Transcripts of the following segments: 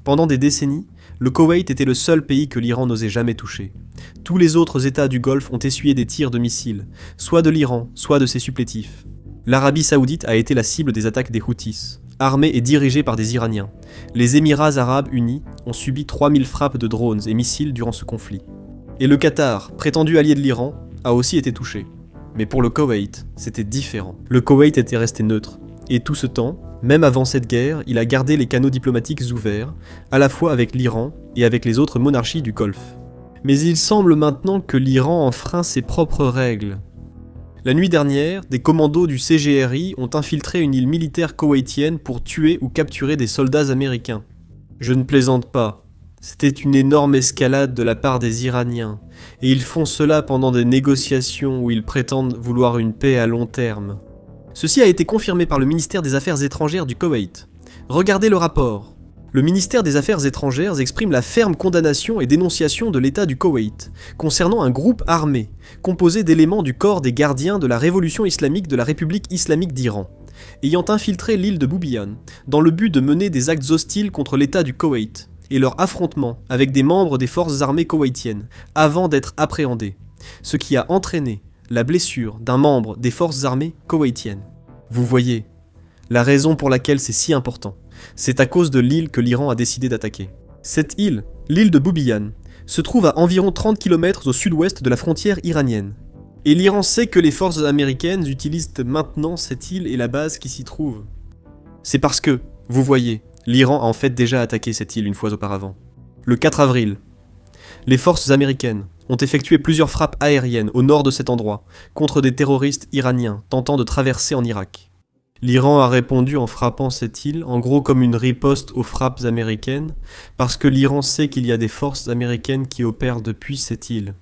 Pendant des décennies, le Koweït était le seul pays que l'Iran n'osait jamais toucher. Tous les autres États du Golfe ont essuyé des tirs de missiles, soit de l'Iran, soit de ses supplétifs. L'Arabie Saoudite a été la cible des attaques des Houthis, armés et dirigés par des Iraniens. Les Émirats Arabes Unis ont subi 3000 frappes de drones et missiles durant ce conflit. Et le Qatar, prétendu allié de l'Iran, a aussi été touché. Mais pour le Koweït, c'était différent. Le Koweït était resté neutre. Et tout ce temps, même avant cette guerre, il a gardé les canaux diplomatiques ouverts, à la fois avec l'Iran et avec les autres monarchies du Golfe. Mais il semble maintenant que l'Iran enfreint ses propres règles. La nuit dernière, des commandos du CGRI ont infiltré une île militaire koweïtienne pour tuer ou capturer des soldats américains. Je ne plaisante pas. C'était une énorme escalade de la part des Iraniens, et ils font cela pendant des négociations où ils prétendent vouloir une paix à long terme. Ceci a été confirmé par le ministère des Affaires étrangères du Koweït. Regardez le rapport. Le ministère des Affaires étrangères exprime la ferme condamnation et dénonciation de l'État du Koweït concernant un groupe armé, composé d'éléments du corps des gardiens de la révolution islamique de la République islamique d'Iran, ayant infiltré l'île de Boubiyan dans le but de mener des actes hostiles contre l'État du Koweït et leur affrontement avec des membres des forces armées koweïtiennes avant d'être appréhendés, ce qui a entraîné la blessure d'un membre des forces armées koweïtiennes. Vous voyez, la raison pour laquelle c'est si important, c'est à cause de l'île que l'Iran a décidé d'attaquer. Cette île, l'île de Boubiyan, se trouve à environ 30 km au sud-ouest de la frontière iranienne. Et l'Iran sait que les forces américaines utilisent maintenant cette île et la base qui s'y trouve. C'est parce que, vous voyez, l'Iran a en fait déjà attaqué cette île une fois auparavant. Le 4 avril, les forces américaines ont effectué plusieurs frappes aériennes au nord de cet endroit, contre des terroristes iraniens tentant de traverser en Irak. L'Iran a répondu en frappant cette île, en gros comme une riposte aux frappes américaines, parce que l'Iran sait qu'il y a des forces américaines qui opèrent depuis cette île.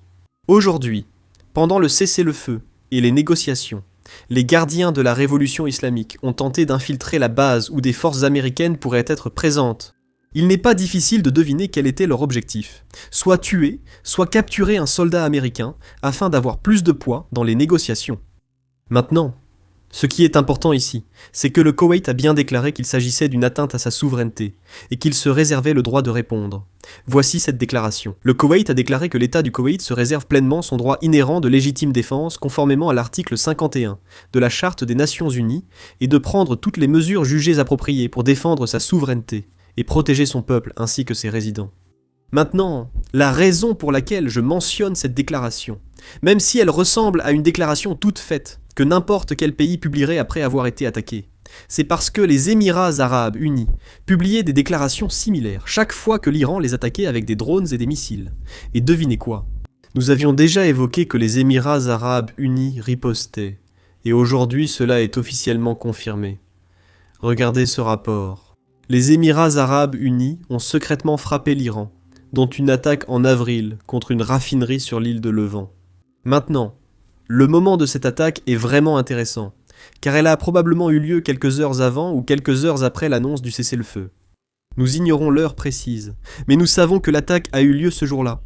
Aujourd'hui, pendant le cessez-le-feu et les négociations, les gardiens de la révolution islamique ont tenté d'infiltrer la base où des forces américaines pourraient être présentes. Il n'est pas difficile de deviner quel était leur objectif. Soit tuer, soit capturer un soldat américain afin d'avoir plus de poids dans les négociations. Maintenant, ce qui est important ici, c'est que le Koweït a bien déclaré qu'il s'agissait d'une atteinte à sa souveraineté et qu'il se réservait le droit de répondre. Voici cette déclaration. Le Koweït a déclaré que l'État du Koweït se réserve pleinement son droit inhérent de légitime défense conformément à l'article 51 de la Charte des Nations Unies et de prendre toutes les mesures jugées appropriées pour défendre sa souveraineté et protéger son peuple ainsi que ses résidents. Maintenant, la raison pour laquelle je mentionne cette déclaration, même si elle ressemble à une déclaration toute faite, que n'importe quel pays publierait après avoir été attaqué, c'est parce que les Émirats Arabes Unis publiaient des déclarations similaires chaque fois que l'Iran les attaquait avec des drones et des missiles. Et devinez quoi? Nous avions déjà évoqué que les Émirats Arabes Unis ripostaient, et aujourd'hui cela est officiellement confirmé. Regardez ce rapport. Les Émirats Arabes Unis ont secrètement frappé l'Iran, dont une attaque en avril contre une raffinerie sur l'île de Levant. Maintenant, le moment de cette attaque est vraiment intéressant, car elle a probablement eu lieu quelques heures avant ou quelques heures après l'annonce du cessez-le-feu. Nous ignorons l'heure précise, mais nous savons que l'attaque a eu lieu ce jour-là.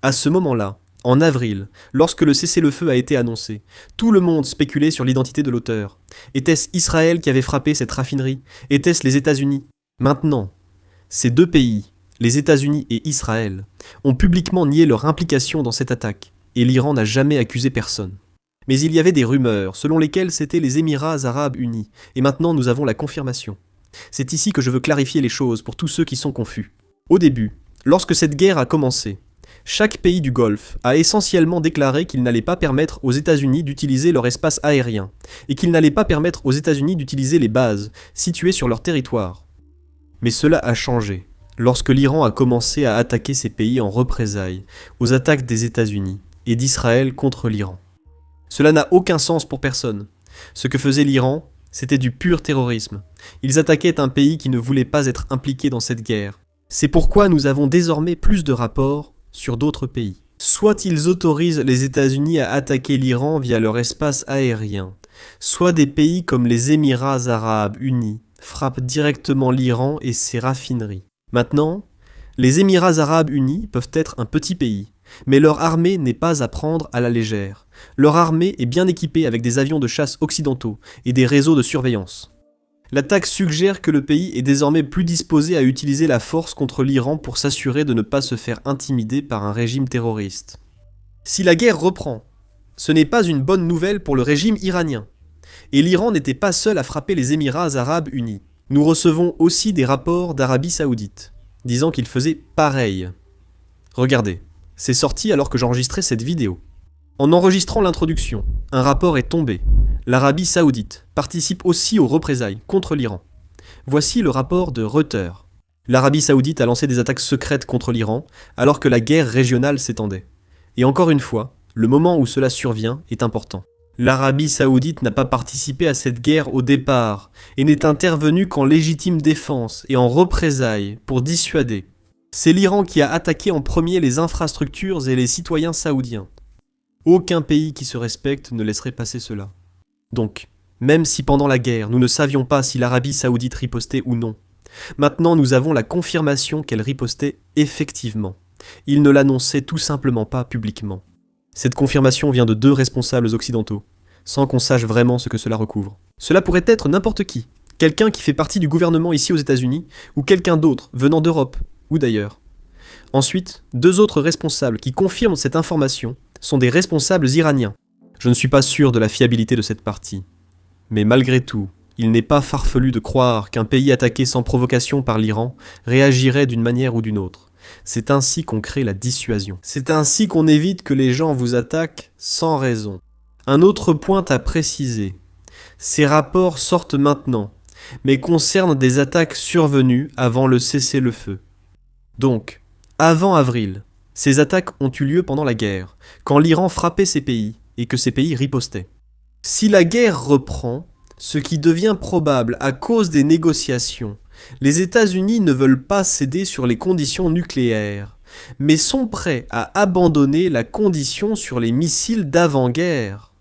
À ce moment-là, en avril, lorsque le cessez-le-feu a été annoncé, tout le monde spéculait sur l'identité de l'auteur. Était-ce Israël qui avait frappé cette raffinerie? Était-ce les États-Unis? Maintenant, ces deux pays, les États-Unis et Israël, ont publiquement nié leur implication dans cette attaque, et l'Iran n'a jamais accusé personne. Mais il y avait des rumeurs, selon lesquelles c'étaient les Émirats Arabes Unis, et maintenant nous avons la confirmation. C'est ici que je veux clarifier les choses pour tous ceux qui sont confus. Au début, lorsque cette guerre a commencé, chaque pays du Golfe a essentiellement déclaré qu'il n'allait pas permettre aux États-Unis d'utiliser leur espace aérien, et qu'il n'allait pas permettre aux États-Unis d'utiliser les bases situées sur leur territoire. Mais cela a changé, lorsque l'Iran a commencé à attaquer ces pays en représailles aux attaques des États-Unis et d'Israël contre l'Iran. Cela n'a aucun sens pour personne. Ce que faisait l'Iran, c'était du pur terrorisme. Ils attaquaient un pays qui ne voulait pas être impliqué dans cette guerre. C'est pourquoi nous avons désormais plus de rapports sur d'autres pays. Soit ils autorisent les États-Unis à attaquer l'Iran via leur espace aérien, soit des pays comme les Émirats Arabes Unis frappent directement l'Iran et ses raffineries. Maintenant, les Émirats Arabes Unis peuvent être un petit pays, mais leur armée n'est pas à prendre à la légère. Leur armée est bien équipée avec des avions de chasse occidentaux et des réseaux de surveillance. L'attaque suggère que le pays est désormais plus disposé à utiliser la force contre l'Iran pour s'assurer de ne pas se faire intimider par un régime terroriste. Si la guerre reprend, ce n'est pas une bonne nouvelle pour le régime iranien. Et l'Iran n'était pas seul à frapper les Émirats arabes unis. Nous recevons aussi des rapports d'Arabie Saoudite, disant qu'il faisait pareil. Regardez, c'est sorti alors que j'enregistrais cette vidéo. En enregistrant l'introduction, un rapport est tombé. L'Arabie Saoudite participe aussi aux représailles contre l'Iran. Voici le rapport de Reuters. L'Arabie Saoudite a lancé des attaques secrètes contre l'Iran alors que la guerre régionale s'étendait. Et encore une fois, le moment où cela survient est important. L'Arabie Saoudite n'a pas participé à cette guerre au départ et n'est intervenue qu'en légitime défense et en représailles pour dissuader. C'est l'Iran qui a attaqué en premier les infrastructures et les citoyens saoudiens. Aucun pays qui se respecte ne laisserait passer cela. Donc, même si pendant la guerre nous ne savions pas si l'Arabie Saoudite ripostait ou non, maintenant nous avons la confirmation qu'elle ripostait effectivement. Ils ne l'annonçaient tout simplement pas publiquement. Cette confirmation vient de 2 responsables occidentaux, sans qu'on sache vraiment ce que cela recouvre. Cela pourrait être n'importe qui, quelqu'un qui fait partie du gouvernement ici aux États-Unis, ou quelqu'un d'autre venant d'Europe, ou d'ailleurs. Ensuite, 2 autres responsables qui confirment cette information sont des responsables iraniens. Je ne suis pas sûr de la fiabilité de cette partie. Mais malgré tout, il n'est pas farfelu de croire qu'un pays attaqué sans provocation par l'Iran réagirait d'une manière ou d'une autre. C'est ainsi qu'on crée la dissuasion. C'est ainsi qu'on évite que les gens vous attaquent sans raison. Un autre point à préciser. Ces rapports sortent maintenant, mais concernent des attaques survenues avant le cessez-le-feu. Donc, avant avril, ces attaques ont eu lieu pendant la guerre, quand l'Iran frappait ces pays et que ces pays ripostaient. Si la guerre reprend, ce qui devient probable à cause des négociations, les États-Unis ne veulent pas céder sur les conditions nucléaires, mais sont prêts à abandonner la condition sur les missiles d'avant-guerre.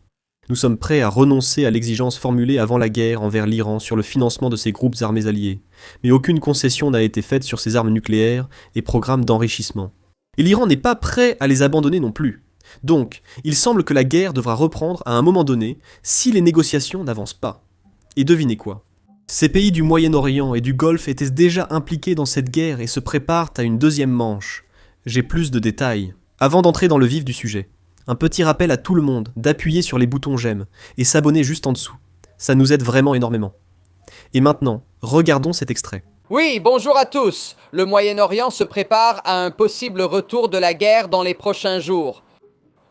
Nous sommes prêts à renoncer à l'exigence formulée avant la guerre envers l'Iran sur le financement de ses groupes armés alliés, mais aucune concession n'a été faite sur ses armes nucléaires et programmes d'enrichissement. Et l'Iran n'est pas prêt à les abandonner non plus. Donc, il semble que la guerre devra reprendre à un moment donné si les négociations n'avancent pas. Et devinez quoi ? Ces pays du Moyen-Orient et du Golfe étaient déjà impliqués dans cette guerre et se préparent à une deuxième manche. J'ai plus de détails. Avant d'entrer dans le vif du sujet, un petit rappel à tout le monde d'appuyer sur les boutons j'aime et s'abonner juste en dessous. Ça nous aide vraiment énormément. Et maintenant, regardons cet extrait. Oui, bonjour à tous. Le Moyen-Orient se prépare à un possible retour de la guerre dans les prochains jours.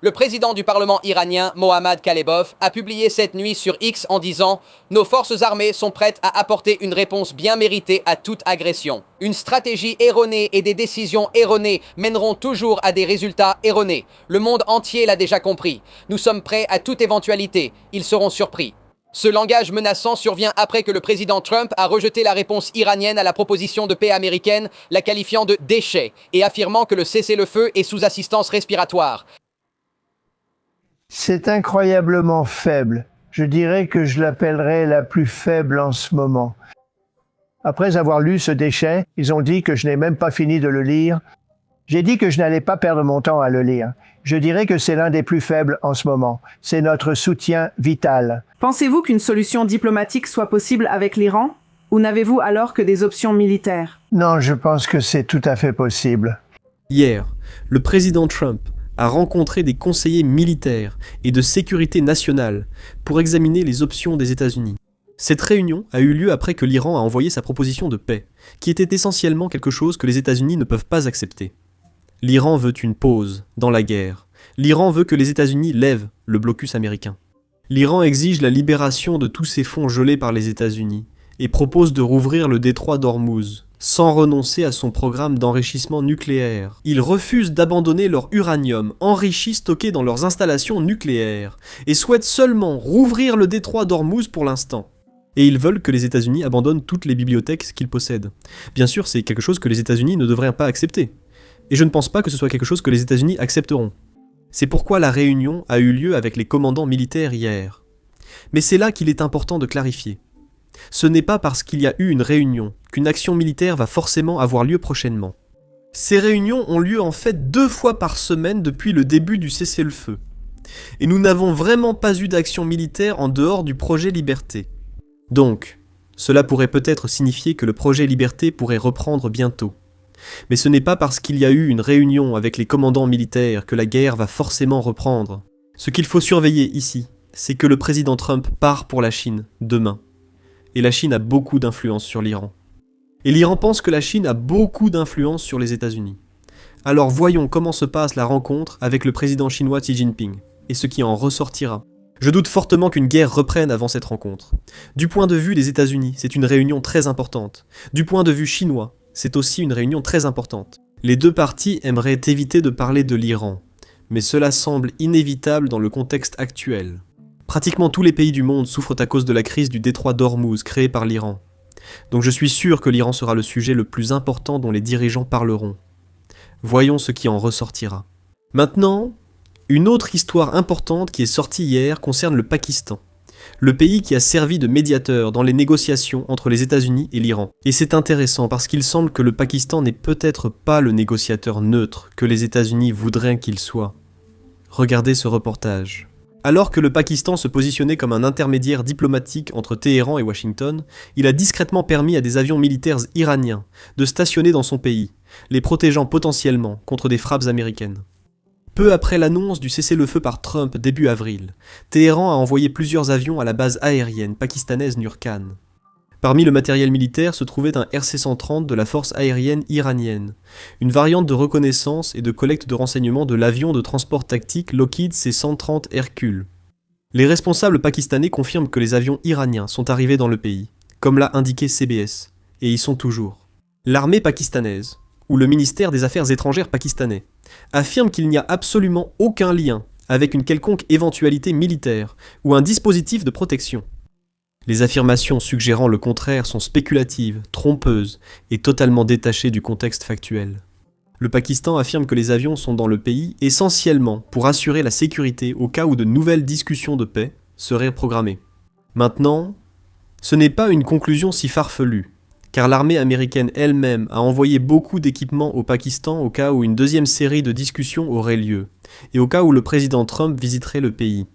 Le président du Parlement iranien, Mohammad Khalebov, a publié cette nuit sur X en disant « Nos forces armées sont prêtes à apporter une réponse bien méritée à toute agression. Une stratégie erronée et des décisions erronées mèneront toujours à des résultats erronés. Le monde entier l'a déjà compris. Nous sommes prêts à toute éventualité. Ils seront surpris. » Ce langage menaçant survient après que le président Trump a rejeté la réponse iranienne à la proposition de paix américaine, la qualifiant de « déchet » et affirmant que le cessez-le-feu est sous assistance respiratoire. C'est incroyablement faible. Je dirais que je l'appellerais la plus faible en ce moment. Après avoir lu ce déchet, ils ont dit que je n'ai même pas fini de le lire. J'ai dit que je n'allais pas perdre mon temps à le lire. Je dirais que c'est l'un des plus faibles en ce moment. C'est notre soutien vital. Pensez-vous qu'une solution diplomatique soit possible avec l'Iran? Ou n'avez-vous alors que des options militaires? Non, je pense que c'est tout à fait possible. Hier, le président Trump a rencontré des conseillers militaires et de sécurité nationale pour examiner les options des États-Unis. Cette réunion a eu lieu après que l'Iran a envoyé sa proposition de paix, qui était essentiellement quelque chose que les États-Unis ne peuvent pas accepter. L'Iran veut une pause dans la guerre. L'Iran veut que les États-Unis lèvent le blocus américain. L'Iran exige la libération de tous ces fonds gelés par les États-Unis et propose de rouvrir le détroit d'Ormuz, sans renoncer à son programme d'enrichissement nucléaire. Ils refusent d'abandonner leur uranium enrichi stocké dans leurs installations nucléaires et souhaitent seulement rouvrir le détroit d'Ormuz pour l'instant. Et ils veulent que les États-Unis abandonnent toutes les bibliothèques qu'ils possèdent. Bien sûr, c'est quelque chose que les États-Unis ne devraient pas accepter. Et je ne pense pas que ce soit quelque chose que les États-Unis accepteront. C'est pourquoi la réunion a eu lieu avec les commandants militaires hier. Mais c'est là qu'il est important de clarifier. Ce n'est pas parce qu'il y a eu une réunion qu'une action militaire va forcément avoir lieu prochainement. Ces réunions ont lieu en fait 2 fois par semaine depuis le début du cessez-le-feu. Et nous n'avons vraiment pas eu d'action militaire en dehors du projet Liberté. Donc, Cela pourrait peut-être signifier que le projet Liberté pourrait reprendre bientôt. Mais ce n'est pas parce qu'il y a eu une réunion avec les commandants militaires que la guerre va forcément reprendre. Ce qu'il faut surveiller ici, c'est que le président Trump part pour la Chine demain. Et la Chine a beaucoup d'influence sur l'Iran. Et l'Iran pense que la Chine a beaucoup d'influence sur les États-Unis. Alors voyons comment se passe la rencontre avec le président chinois Xi Jinping, et ce qui en ressortira. Je doute fortement qu'une guerre reprenne avant cette rencontre. Du point de vue des États-Unis, c'est une réunion très importante. Du point de vue chinois, c'est aussi une réunion très importante. Les deux parties aimeraient éviter de parler de l'Iran, mais cela semble inévitable dans le contexte actuel. Pratiquement tous les pays du monde souffrent à cause de la crise du détroit d'Ormuz créée par l'Iran. Donc je suis sûr que l'Iran sera le sujet le plus important dont les dirigeants parleront. Voyons ce qui en ressortira. Maintenant, une autre histoire importante qui est sortie hier concerne le Pakistan. Le pays qui a servi de médiateur dans les négociations entre les États-Unis et l'Iran. Et c'est intéressant parce qu'il semble que le Pakistan n'est peut-être pas le négociateur neutre que les États-Unis voudraient qu'il soit. Regardez ce reportage. Alors que le Pakistan se positionnait comme un intermédiaire diplomatique entre Téhéran et Washington, il a discrètement permis à des avions militaires iraniens de stationner dans son pays, les protégeant potentiellement contre des frappes américaines. Peu après l'annonce du cessez-le-feu par Trump début avril, Téhéran a envoyé plusieurs avions à la base aérienne pakistanaise Nurkan. Parmi le matériel militaire se trouvait un RC-130 de la force aérienne iranienne, une variante de reconnaissance et de collecte de renseignements de l'avion de transport tactique Lockheed C-130 Hercule. Les responsables pakistanais confirment que les avions iraniens sont arrivés dans le pays, comme l'a indiqué CBS, et y sont toujours. L'armée pakistanaise, ou le ministère des Affaires étrangères pakistanais, affirme qu'il n'y a absolument aucun lien avec une quelconque éventualité militaire ou un dispositif de protection. Les affirmations suggérant le contraire sont spéculatives, trompeuses et totalement détachées du contexte factuel. Le Pakistan affirme que les avions sont dans le pays essentiellement pour assurer la sécurité au cas où de nouvelles discussions de paix seraient programmées. Maintenant, ce n'est pas une conclusion si farfelue, car l'armée américaine elle-même a envoyé beaucoup d'équipements au Pakistan au cas où une deuxième série de discussions aurait lieu, et au cas où le président Trump visiterait le pays.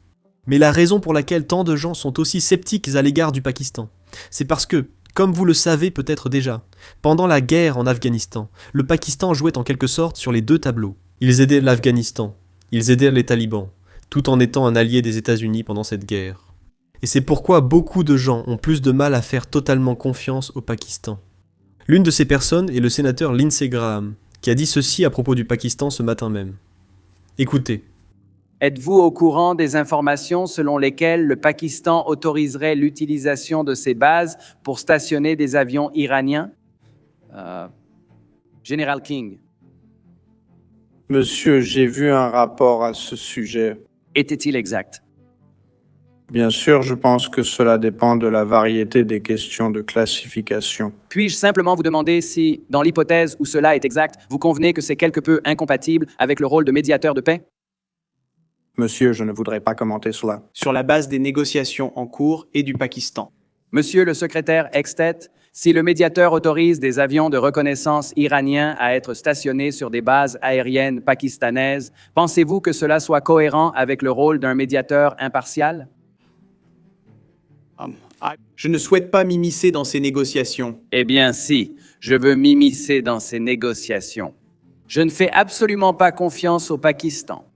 Mais la raison pour laquelle tant de gens sont aussi sceptiques à l'égard du Pakistan, c'est parce que, comme vous le savez peut-être déjà, pendant la guerre en Afghanistan, le Pakistan jouait en quelque sorte sur les deux tableaux. Ils aidaient l'Afghanistan, ils aidaient les talibans, tout en étant un allié des États-Unis pendant cette guerre. Et c'est pourquoi beaucoup de gens ont plus de mal à faire totalement confiance au Pakistan. L'une de ces personnes est le sénateur Lindsey Graham, qui a dit ceci à propos du Pakistan ce matin même. Écoutez. Êtes-vous au courant des informations selon lesquelles le Pakistan autoriserait l'utilisation de ses bases pour stationner des avions iraniens? Général King. Monsieur, j'ai vu un rapport à ce sujet. Était-il exact? Bien sûr, je pense que cela dépend de la variété des questions de classification. Puis-je simplement vous demander si, dans l'hypothèse où cela est exact, vous convenez que c'est quelque peu incompatible avec le rôle de médiateur de paix? Monsieur, je ne voudrais pas commenter cela. Sur la base des négociations en cours et du Pakistan. Monsieur le secrétaire Extet, si le médiateur autorise des avions de reconnaissance iraniens à être stationnés sur des bases aériennes pakistanaises, pensez-vous que cela soit cohérent avec le rôle d'un médiateur impartial? Je ne souhaite pas m'immiscer dans ces négociations. Eh bien si, je veux m'immiscer dans ces négociations. Je ne fais absolument pas confiance au Pakistan.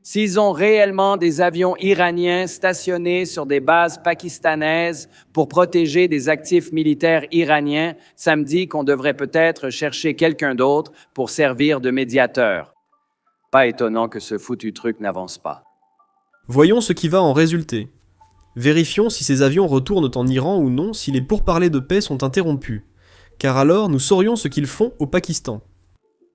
S'ils ont réellement des avions iraniens stationnés sur des bases pakistanaises pour protéger des actifs militaires iraniens, ça me dit qu'on devrait peut-être chercher quelqu'un d'autre pour servir de médiateur. Pas étonnant que ce foutu truc n'avance pas. Voyons ce qui va en résulter. Vérifions si ces avions retournent en Iran ou non si les pourparlers de paix sont interrompus, car alors nous saurions ce qu'ils font au Pakistan.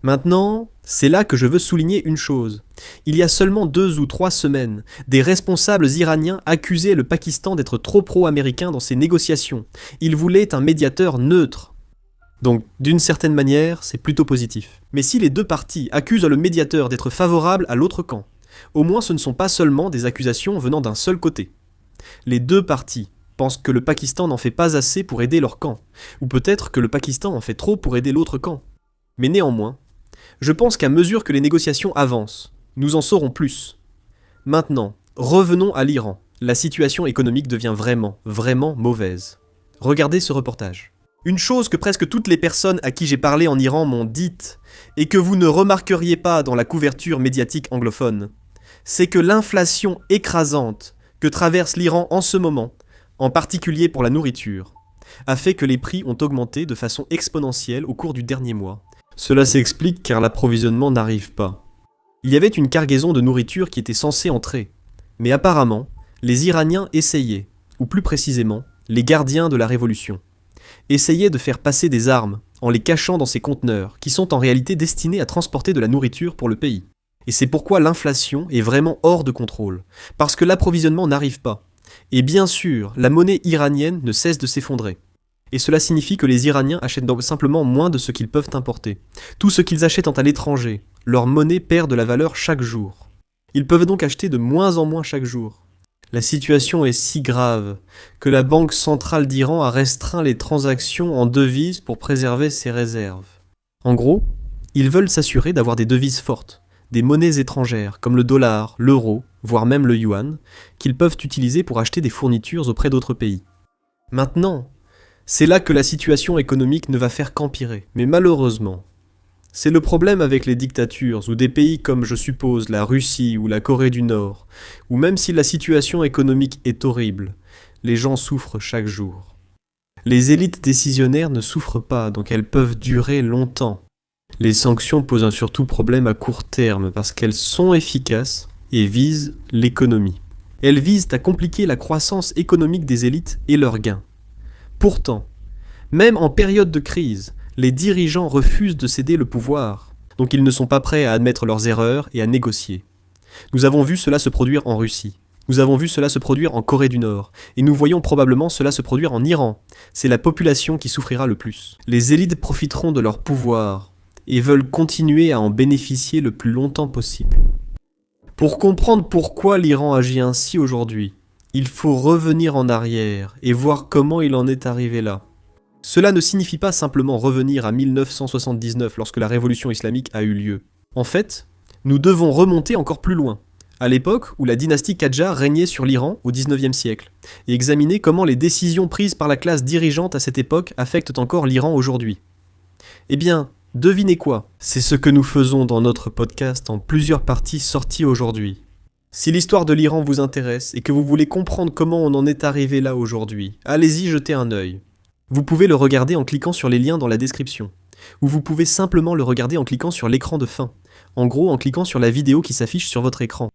Maintenant, c'est là que je veux souligner une chose. Il y a seulement 2 ou 3 semaines, des responsables iraniens accusaient le Pakistan d'être trop pro-américain dans ses négociations. Ils voulaient un médiateur neutre. Donc, d'une certaine manière, c'est plutôt positif. Mais si les deux parties accusent le médiateur d'être favorable à l'autre camp, au moins ce ne sont pas seulement des accusations venant d'un seul côté. Les deux parties pensent que le Pakistan n'en fait pas assez pour aider leur camp, ou peut-être que le Pakistan en fait trop pour aider l'autre camp. Mais néanmoins, je pense qu'à mesure que les négociations avancent, nous en saurons plus. Maintenant, revenons à l'Iran. La situation économique devient vraiment, vraiment mauvaise. Regardez ce reportage. Une chose que presque toutes les personnes à qui j'ai parlé en Iran m'ont dite, et que vous ne remarqueriez pas dans la couverture médiatique anglophone, c'est que l'inflation écrasante que traverse l'Iran en ce moment, en particulier pour la nourriture, a fait que les prix ont augmenté de façon exponentielle au cours du dernier mois. Cela s'explique car l'approvisionnement n'arrive pas. Il y avait une cargaison de nourriture qui était censée entrer, mais apparemment, les Iraniens essayaient, ou plus précisément, les gardiens de la révolution, essayaient de faire passer des armes en les cachant dans ces conteneurs qui sont en réalité destinés à transporter de la nourriture pour le pays. Et c'est pourquoi l'inflation est vraiment hors de contrôle, parce que l'approvisionnement n'arrive pas. Et bien sûr, la monnaie iranienne ne cesse de s'effondrer. Et cela signifie que les Iraniens achètent donc simplement moins de ce qu'ils peuvent importer. Tout ce qu'ils achètent à l'étranger, leur monnaie perd de la valeur chaque jour. Ils peuvent donc acheter de moins en moins chaque jour. La situation est si grave que la Banque centrale d'Iran a restreint les transactions en devises pour préserver ses réserves. En gros, ils veulent s'assurer d'avoir des devises fortes, des monnaies étrangères comme le dollar, l'euro, voire même le yuan, qu'ils peuvent utiliser pour acheter des fournitures auprès d'autres pays. Maintenant, c'est là que la situation économique ne va faire qu'empirer. Mais malheureusement, c'est le problème avec les dictatures ou des pays comme, je suppose, la Russie ou la Corée du Nord, où même si la situation économique est horrible, les gens souffrent chaque jour. Les élites décisionnaires ne souffrent pas, donc elles peuvent durer longtemps. Les sanctions posent un surtout problème à court terme parce qu'elles sont efficaces et visent l'économie. Elles visent à compliquer la croissance économique des élites et leurs gains. Pourtant, même en période de crise, les dirigeants refusent de céder le pouvoir, donc ils ne sont pas prêts à admettre leurs erreurs et à négocier. Nous avons vu cela se produire en Russie, nous avons vu cela se produire en Corée du Nord, et nous voyons probablement cela se produire en Iran. C'est la population qui souffrira le plus. Les élites profiteront de leur pouvoir et veulent continuer à en bénéficier le plus longtemps possible. Pour comprendre pourquoi l'Iran agit ainsi aujourd'hui, il faut revenir en arrière et voir comment il en est arrivé là. Cela ne signifie pas simplement revenir à 1979 lorsque la révolution islamique a eu lieu. En fait, nous devons remonter encore plus loin, à l'époque où la dynastie Qadjar régnait sur l'Iran au XIXe siècle, et examiner comment les décisions prises par la classe dirigeante à cette époque affectent encore l'Iran aujourd'hui. Eh bien, devinez quoi? C'est ce que nous faisons dans notre podcast en plusieurs parties sorties aujourd'hui. Si l'histoire de l'Iran vous intéresse et que vous voulez comprendre comment on en est arrivé là aujourd'hui, allez-y jeter un œil. Vous pouvez le regarder en cliquant sur les liens dans la description, ou vous pouvez simplement le regarder en cliquant sur l'écran de fin, en gros en cliquant sur la vidéo qui s'affiche sur votre écran.